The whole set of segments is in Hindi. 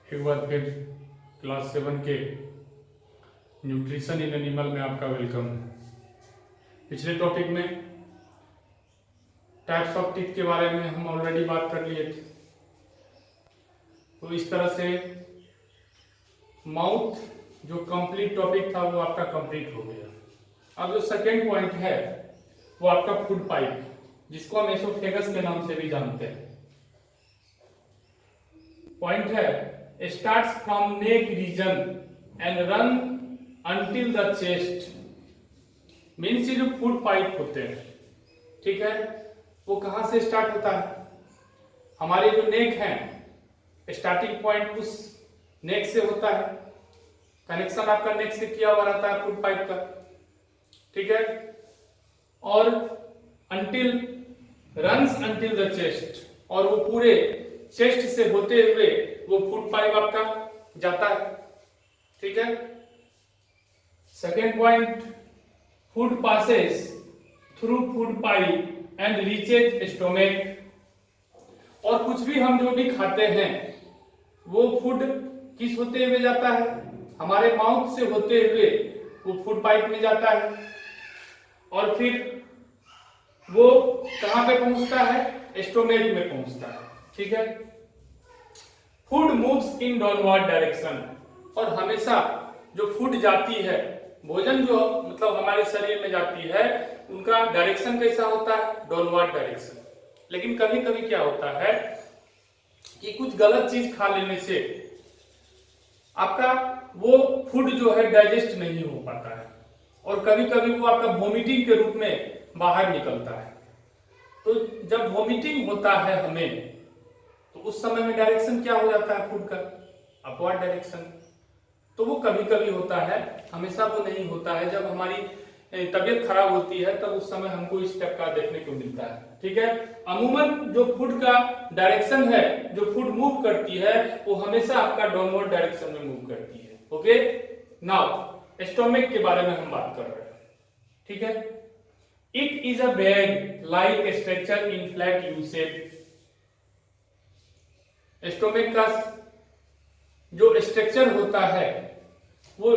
एक बार फिर क्लास 7 के न्यूट्रिशन इन एनिमल में आपका वेलकम है। पिछले टॉपिक में टाइप्स ऑफ टीथ के बारे में हम ऑलरेडी बात कर लिए थे। तो इस तरह से माउथ जो कंप्लीट टॉपिक था वो आपका कंप्लीट हो गया। अब जो सेकेंड पॉइंट है वो आपका फूड पाइप, जिसको हम एसोफेगस के नाम से भी जानते हैं। पॉइंट है starts from neck region and run until the chest. Means ये जो फूड पाइप होते हैं, ठीक है, वो कहां से स्टार्ट होता है? हमारे जो नेक है, स्टार्टिंग पॉइंट उस नेक से होता है। कनेक्शन आपका नेक से किया हुआ रहता है फूड पाइप का, ठीक है, और until runs until the chest, और वो पूरे चेस्ट से होते हुए वो फूड पाइप आपका जाता है, ठीक है। Second point, food passes through food pipe and reaches stomach. और कुछ भी हम जो भी खाते हैं वो फूड किस होते हुए जाता है? हमारे माउथ से होते हुए वो फूड पाइप में जाता है, और फिर वो कहां पे पहुंचता है? स्टोमक में पहुंचता है, ठीक है। Food moves in downward direction, और हमेशा जो फूड जाती है, भोजन जो मतलब हमारे शरीर में जाती है, उनका डायरेक्शन कैसा होता है? Downward direction. लेकिन कभी कभी क्या होता है कि कुछ गलत चीज खा लेने से आपका वो फूड जो है डाइजेस्ट नहीं हो पाता है, और कभी कभी वो आपका वोमिटिंग के रूप में बाहर निकलता है। तो जब वोमिटिंग होता है हमें, तो उस समय में डायरेक्शन क्या हो जाता है फूड का? Upward direction. तो वो कभी कभी होता है, हमेशा वो नहीं होता है। जब हमारी तबीयत खराब होती है तब उस समय हमको इस टाइप का देखने को मिलता है, ठीक है। अमूमन जो फूड का डायरेक्शन है, जो फूड मूव करती है, वो हमेशा आपका डाउनवर्ड डायरेक्शन में मूव करती है। ओके, नाउ स्टोमक के बारे में हम बात कर रहे हैं, ठीक है। It is a bag like structure in flat U shape. Stomach का जो स्ट्रक्चर होता है वो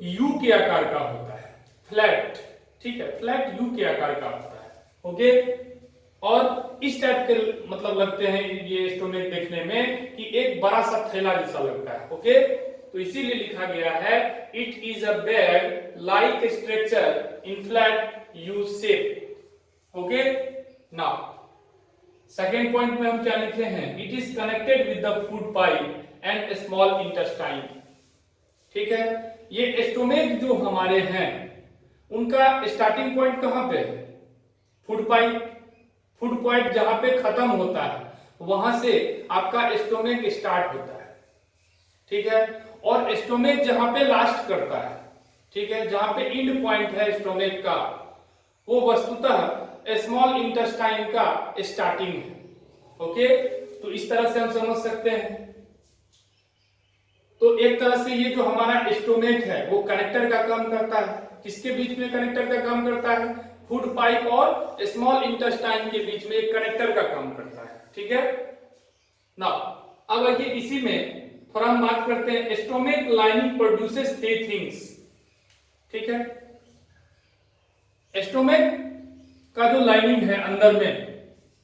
यू के आकार का होता है, फ्लैट, ठीक है, फ्लैट यू के आकार का होता है। ओके, और इस टाइप के मतलब लगते हैं ये स्टोमक देखने में कि एक बड़ा सा थैला जैसा लगता है। ओके, तो इसीलिए लिखा गया है it is a bag like structure in flat U shape. Okay, now second point में हम क्या लिखे हैं? It is connected with the food pipe and small intestine, ठीक है। ये स्टोमक जो हमारे हैं उनका स्टार्टिंग पॉइंट कहां पे है? Food pipe. फूड पाइप जहां पे खत्म होता है वहां से आपका स्टोमक स्टार्ट होता है, ठीक है। और स्टोमक जहां पे लास्ट करता है, ठीक है, जहां पे एंड पॉइंट है स्टोमक का, वो वस्तुतः स्मॉल इंटेस्टाइन का स्टार्टिंग है। ओके, तो इस तरह से हम समझ सकते हैं। तो एक तरह से ये जो हमारा स्टोमक है वो कनेक्टर का काम करता है। किसके बीच में कनेक्टर का काम करता है? फूड पाइप और स्मॉल इंटेस्टाइन के बीच में एक कनेक्टर का काम करता है, ठीक है ना। अब आइए इसी में थोड़ा हम बात करते हैं। Stomach lining produces three things, ठीक है। स्टोमक का जो लाइनिंग है अंदर में,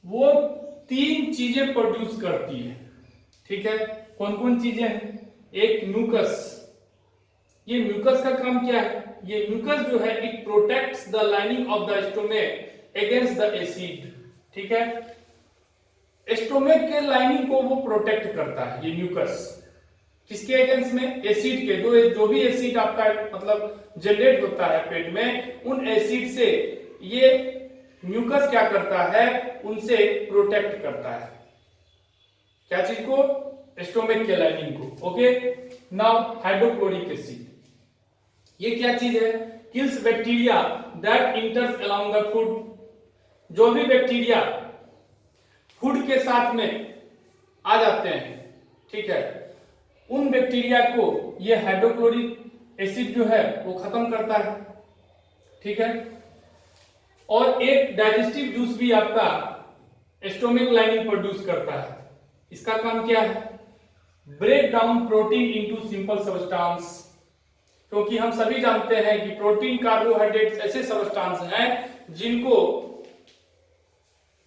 वो तीन चीजें प्रोड्यूस करती है, ठीक है। कौन कौन चीजें हैं? एक म्यूकस। ये म्यूकस का काम क्या है? ये म्यूकस जो है it protects the lining of the stomach against the acid, ठीक है। स्टोमक के लाइनिंग को वो प्रोटेक्ट करता है ये म्यूकस। किसके अगेंस्ट में? एसिड के। जो भी एसिड आपका मतलब जनरेट होता है पेट में, उन एसिड से ये म्यूकस क्या करता है? उनसे प्रोटेक्ट करता है। क्या चीज को? स्टोमक के लाइनिंग को। ओके, नाउ हाइड्रोक्लोरिक एसिड, ये क्या चीज है? Kills bacteria that इंटर्स along the food. जो भी बैक्टीरिया फूड के साथ में आ जाते हैं, ठीक है, उन बैक्टीरिया को ये हाइड्रोक्लोरिक एसिड जो है वो खत्म करता है, ठीक है। और एक डाइजेस्टिव जूस भी आपका स्टोमक लाइनिंग प्रोड्यूस करता है। इसका काम क्या है? Break down protein into simple substance, क्योंकि हम सभी जानते हैं कि प्रोटीन कार्बोहाइड्रेट्स ऐसे सब्सटेंस हैं जिनको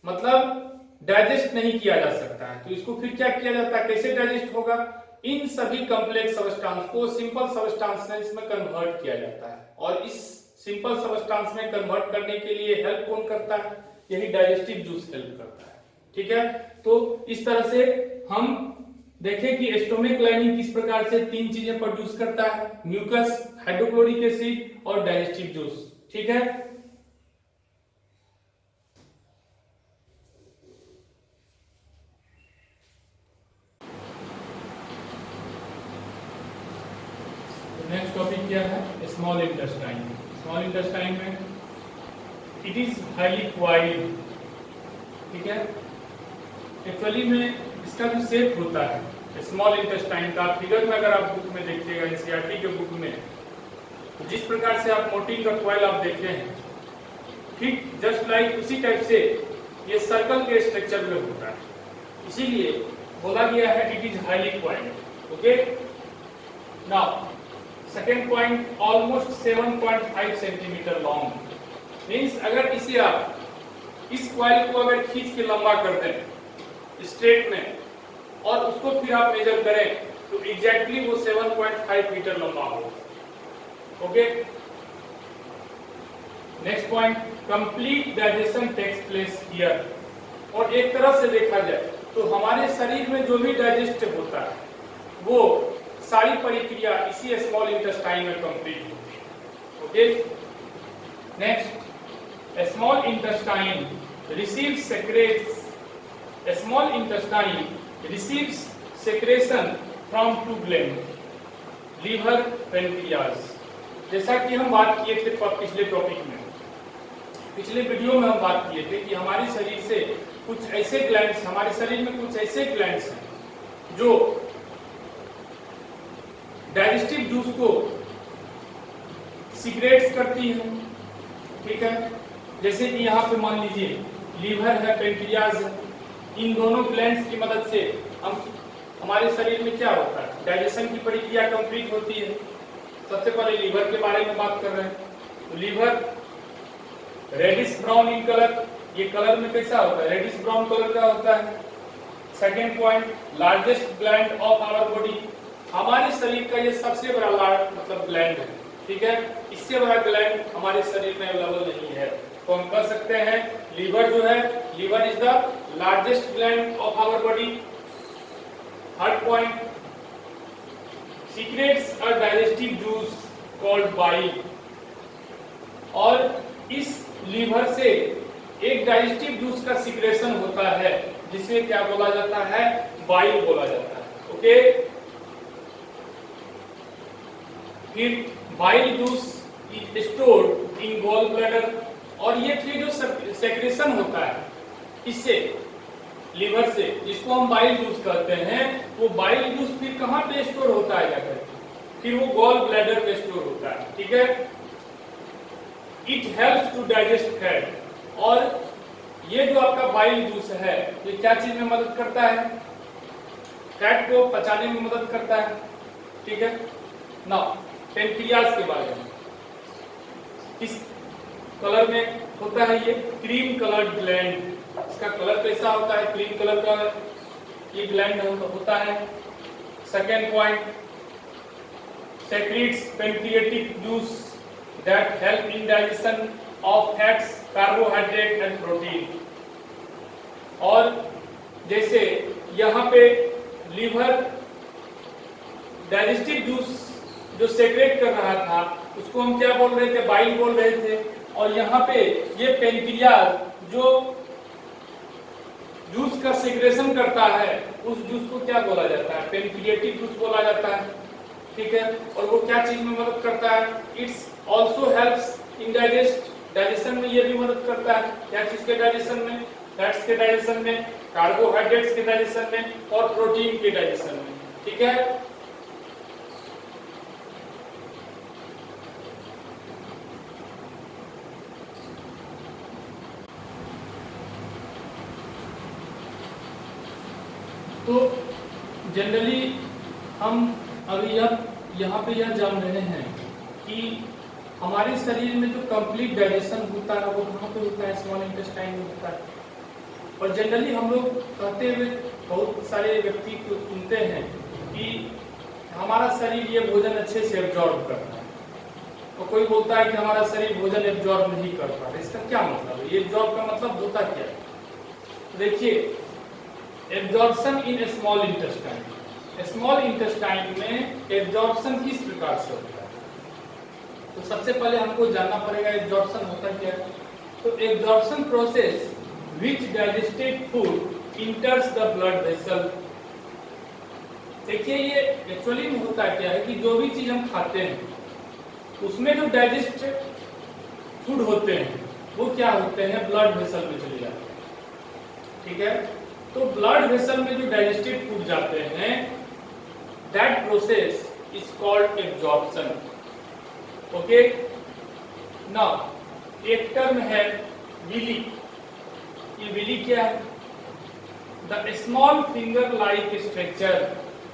मतलब डाइजेस्ट नहीं किया जा सकता है, तो इसको फिर क्या किया जाता है, कैसे डाइजेस्ट होगा, इन सभी कॉम्प्लेक्स सब्सटेंस को सिंपल सब्सटेंस में कन्वर्ट किया जाता है, और इस सिंपल सब्सटेंस में कन्वर्ट करने के लिए हेल्प कौन करता है, यही डाइजेस्टिव जूस हेल्प करता है। ठीक है, तो इस तरह से हम देखें कि स्टोमिक लाइनिंग किस प्रकार से तीन चीजें प्रोड्यूस करता है, म्यूकस, हाइड्रोक्लोरिक एसिड और डाइजेस्टिव जूस। ठीक है, नेक्स्ट टॉपिक क्या है, स्मॉल इंटेस्टाइन। स्मॉल इंटेस्टाइन में इट इज हाईली क्वाइल्ड। ठीक है, एक्चुअली में इसका जो शेप होता है स्मॉल इंटेस्टाइन का, फिगर में अगर आप बुक में देखिएगा, एनसीईआरटी के बुक में, तो जिस प्रकार से आप मोटिन का कॉइल आप देख रहे हैं, ठीक जस्ट लाइक उसी टाइप से ये सर्कल के स्ट्रक्चर में होता है, इसीलिए बोला गया है it is highly coiled. Okay, now second point, almost 7.5 centimetre long. Means अगर इसे आप इस कॉइल को अगर खींच के लंबा कर दें स्ट्रेट में और उसको फिर आप मेजर करें तो एग्जैक्टली वो 7.5 मीटर लंबा होगा। Okay, next point, complete digestion takes place here. और एक तरह से देखा जाए तो हमारे शरीर में जो भी डाइजेस्ट होता है वो सारी प्रक्रिया इसी स्मॉल इंटेस्टाइन में कंप्लीट होती है। Okay, next, small intestine receives secretes, a small intestine receives secretion from two glands, liver, pancreas। जैसा कि हम बात किए थे पिछले टॉपिक में, पिछले वीडियो में हम बात किए थे कि हमारे शरीर से कुछ ऐसे ग्लैंड्स, हमारे शरीर में कुछ ऐसे ग्लैंड्स हैं जो डाइजेस्टिव जूस को सीक्रेट्स करती है। ठीक है, जैसे कि यहाँ पे मान लीजिए लीवर है, पेंक्रियाज है, इन दोनों ग्लैंड्स की मदद से हम हमारे शरीर में क्या होता है, डाइजेशन की प्रक्रिया कंप्लीट होती है। सबसे पहले लीवर के बारे में बात कर रहे हैं, तो liver reddish brown in colour, ये कलर में कैसा होता है, रेडिश ब्राउन कलर का होता है। Second point, largest gland of our body, हमारे शरीर का ये सबसे बड़ा मतलब ग्लैंड है। ठीक है, इससे बड़ा ग्लैंड हमारे शरीर में अवेलेबल नहीं है, तो हम कह सकते हैं लीवर जो है, liver is the largest gland of our body. Third point, secretes a digestive juice called bile, और इस लीवर से एक डाइजेस्टिव जूस का सीक्रेशन होता है जिसे क्या बोला जाता है, बाइल बोला जाता है। ओके, फिर bile juice is stored in gall bladder, और ये फिर जो सेक्रेशन होता है इससे लीवर से, जिसको हम बाइल जूस कहते हैं, वो बाइल जूस फिर कहाँ पे स्टोर होता है जाकर, फिर वो गॉल ब्लैडर में स्टोर होता है। ठीक है, it helps to digest fat, और ये जो आपका बाइल जूस है ये क्या चीज में मदद करता है, फैट को पचाने में मदद करता है। ठीक है, नाउ पेनक्रियाज के बारे में, इस कलर में होता है ये क्रीम कलर्ड ग्लैंड, इसका कलर कैसा होता है, क्रीम कलर का ये ग्लैंड होता है। Second point, secrets pancreatic juice that help in digestion of fats, carbohydrate and protein, और जैसे यहाँ पे लीवर डाइजेस्टिव जूस जो सेक्रेट कर रहा था उसको हम क्या बोल रहे थे, बाइल बोल रहे थे, और यहाँ पे ये पेनक्रियाज जो जूस का सेक्रेशन करता है उस जूस को क्या बोला जाता है, पेनक्रियाटिक जूस बोला जाता है। ठीक है, और वो क्या चीज में मदद करता है, it's also helps in digestion में ये भी मदद करता है, क्या चीज के डाइजेशन में, फैट्स के डाइजेशन में, कार्बोहाइड्रेट्स के डाइजेशन में और प्रोटीन के डाइजेशन में। ठीक है, तो जनरली हम अभी अब यहाँ पे यह जान रहे हैं कि हमारे शरीर में जो कंप्लीट डाइजेशन होता है वो कहाँ पे होता है, स्मॉल इंटेस्टाइन में होता है। और जनरली हम लोग कहते हुए बहुत सारे व्यक्ति को सुनते हैं कि हमारा शरीर ये भोजन अच्छे से एब्जॉर्ब करता है, तो कोई बोलता है कि हमारा शरीर भोजन एब्जॉर्ब नहीं कर पा रहा। इसका क्या मतलब है? ये एब्जॉर्ब का मतलब होता क्या है? देखिए, absorption in small intestine, small intestine में एब्जॉर्प्शन किस प्रकार से होता है? तो सबसे पहले हमको जानना पड़ेगा एब्जॉर्प्शन होता क्या है। तो absorption process which digested food enters the blood vessel। देखिए, ये एक्चुअली में होता क्या है कि जो भी चीज हम खाते हैं उसमें जो डाइजेस्टेड फूड होते हैं वो क्या होते हैं, ब्लड वेसल में चले जाते हैं। ठीक है, तो ब्लड वेसल में जो डाइजेस्टेड फूड जाते हैं that process is called absorption. Okay, now एक टर्म है विली। ये विली क्या है? The small finger like structure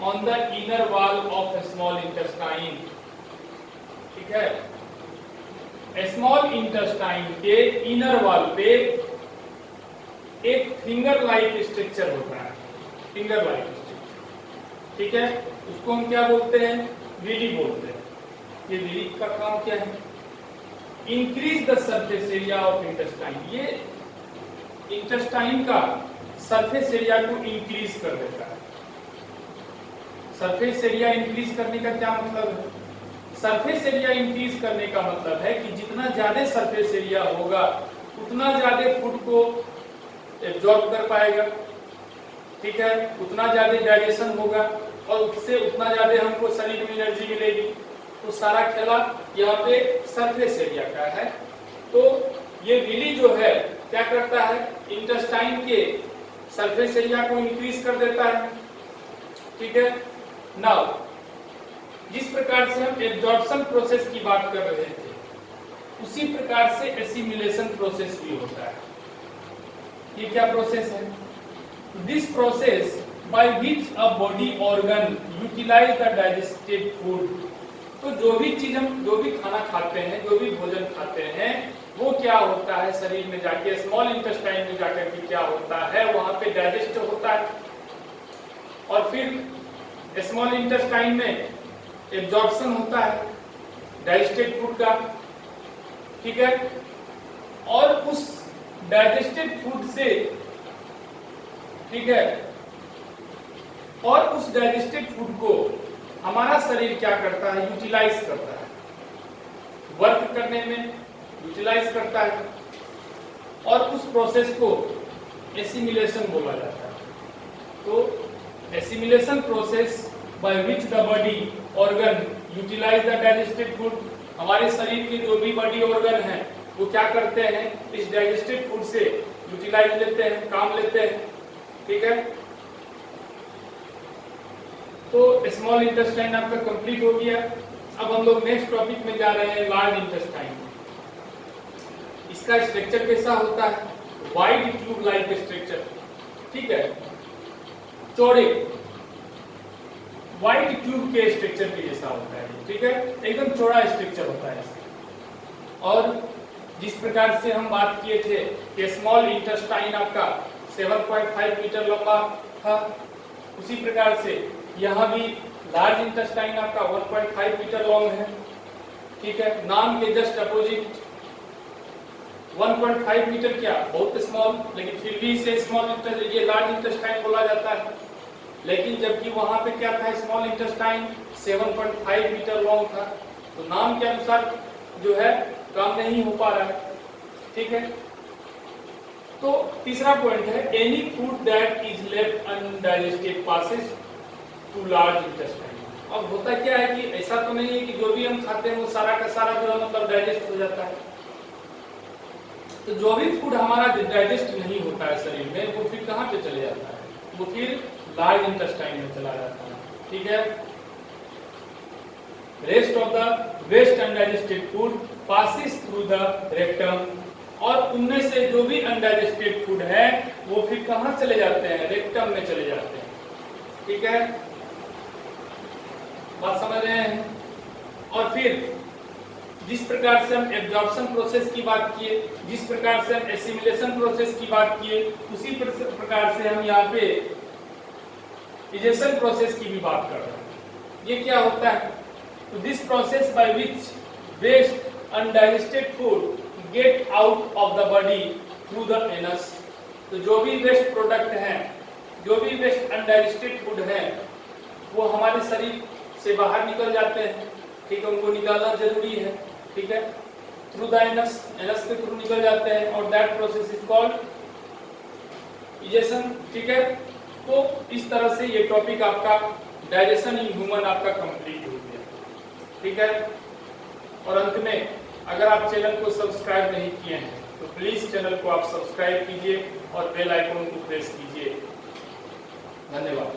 on the inner wall of small intestine. ठीक है, स्मॉल इंटेस्टाइन के इनर वॉल पे एक फिंगर लाइक स्ट्रक्चर होता है, फिंगर लाइक स्ट्रक्चर। ठीक है, उसको हम क्या बोलते हैं? विली बोलते हैं। ये विली का काम क्या है? Increase the surface area of intestine. ये इंटेस्टाइन का सरफेस एरिया को इंक्रीज कर देता है। सरफेस एरिया इंक्रीज करने का क्या मतलब है? सरफेस एरिया इंक्रीज करने का मतलब है कि जितना ज्यादा सरफेस एरिया होगा उतना ज्यादा फूड को एब्जॉर्ब कर पाएगा। ठीक है, उतना ज्यादा डाइजेशन होगा और उससे उतना ज्यादा हमको शरीर में एनर्जी मिलेगी। तो सारा खेला यहाँ पे सरफेस एरिया का है। तो ये विली जो है क्या करता है? इंटेस्टाइन के सरफेस एरिया को इंक्रीज कर देता है। ठीक है, नाउ जिस प्रकार से हम एब्जॉर्प्शन प्रोसेस की बात कर रहे थे उसी प्रकार से एसिमिलेशन प्रोसेस भी होता है। ये क्या प्रोसेस है? This process by which a body organ utilise the digested food. तो जो भी चीज हम जो भी खाना खाते हैं, जो भी भोजन खाते हैं, वो क्या होता है शरीर में जाके, स्मॉल इंटेस्टाइन में जाकर के क्या होता है, वहां पे डाइजेस्ट होता है और फिर स्मॉल इंटेस्टाइन में एब्जॉर्प्शन होता है डाइजेस्टेड फूड का। ठीक है, और उस डाइजेस्टेड फूड से, ठीक है, और उस डाइजेस्टेड फूड को हमारा शरीर क्या करता है? यूटिलाइज करता है, वर्क करने में यूटिलाइज करता है और उस प्रोसेस को एसिमिलेशन बोला जाता है। तो assimilation process by which the body organ utilise the digested food. हमारे शरीर के जो भी बॉडी ऑर्गन हैं वो क्या करते हैं? इस डाइजेस्टेड फूड से यूटिलाइज लेते हैं, काम लेते हैं। ठीक है, तो स्मॉल इंटेस्टाइन आपका कंप्लीट हो गया। अब हम लोग नेक्स्ट टॉपिक में जा रहे हैं, लार्ज इंटेस्टाइन। इसका स्ट्रक्चर कैसा होता है? Wide tube like structure. ठीक है, चौड़े वाइड ट्यूब के स्ट्रक्चर के जैसा होता है। ठीक है, एकदम चौड़ा स्ट्रक्चर होता है। और जिस प्रकार से हम बात किए थे कि स्मॉल इंटेस्टाइन आपका 7.5 मीटर लंबा था, उसी प्रकार से यहाँ भी लार्ज इंटेस्टाइन आपका 1.5 मीटर लॉन्ग है। ठीक है, नाम के जस्ट अपोजिट 1.5 मीटर क्या बहुत स्मॉल, लेकिन फिर भी इसे स्मॉल ये लार्ज इंटेस्टाइन बोला जाता है। लेकिन जबकि वहां पे क्या था? स्मॉल इंटेस्टाइन 7.5 मीटर लॉन्ग था। तो नाम के अनुसार जो है काम नहीं हो पा रहा है। ठीक है, तो तीसरा पॉइंट है, any food that is left undigested passes to large intestine. अब होता क्या है कि ऐसा तो नहीं है कि जो भी हम खाते हैं वो सारा का सारा जो है मतलब डाइजेस्ट हो जाता है। तो जो भी फूड हमारा डाइजेस्ट नहीं होता है शरीर में, वो फिर कहाँ पे चले जाता है? वो फिर लार्ज इंटेस्टाइन में चला जाता है। ठीक है, rest of the waste undigested food passes through the rectum. और उनमें से जो भी अनडाइजेस्टेड फूड है वो फिर कहाँ चले जाते हैं? रेक्टम में चले जाते हैं। ठीक है, बात समझ रहे हैं। और फिर जिस प्रकार से हम एब्जॉर्प्शन प्रोसेस की बात किए, जिस प्रकार से हम एसिमिलेशन प्रोसेस की बात किए, उसी प्रकार से हम यहाँ पे डाइजेशन प्रोसेस की भी बात कर रहे हैं। ये क्या होता है? तो this process by which waste undigested food get out of the body through the anus. तो जो भी वेस्ट प्रोडक्ट हैं, जो भी वेस्ट अनडाइजेस्टेड फूड हैं, वो हमारे शरीर से बाहर निकल जाते हैं। ठीक है, उनको निकालना जरूरी है। ठीक है, थ्रू द एनस, एनस के थ्रू निकल जाते हैं और that process is called digestion. ठीक है, तो इस तरह से ये टॉपिक आपका डाइजेशन इन ह्यूमन आपका कंप्लीट हो गया। ठीक है, और अंत में अगर आप चैनल को सब्सक्राइब नहीं किए हैं तो प्लीज चैनल को आप सब्सक्राइब कीजिए और बेल आइकन को प्रेस कीजिए। धन्यवाद।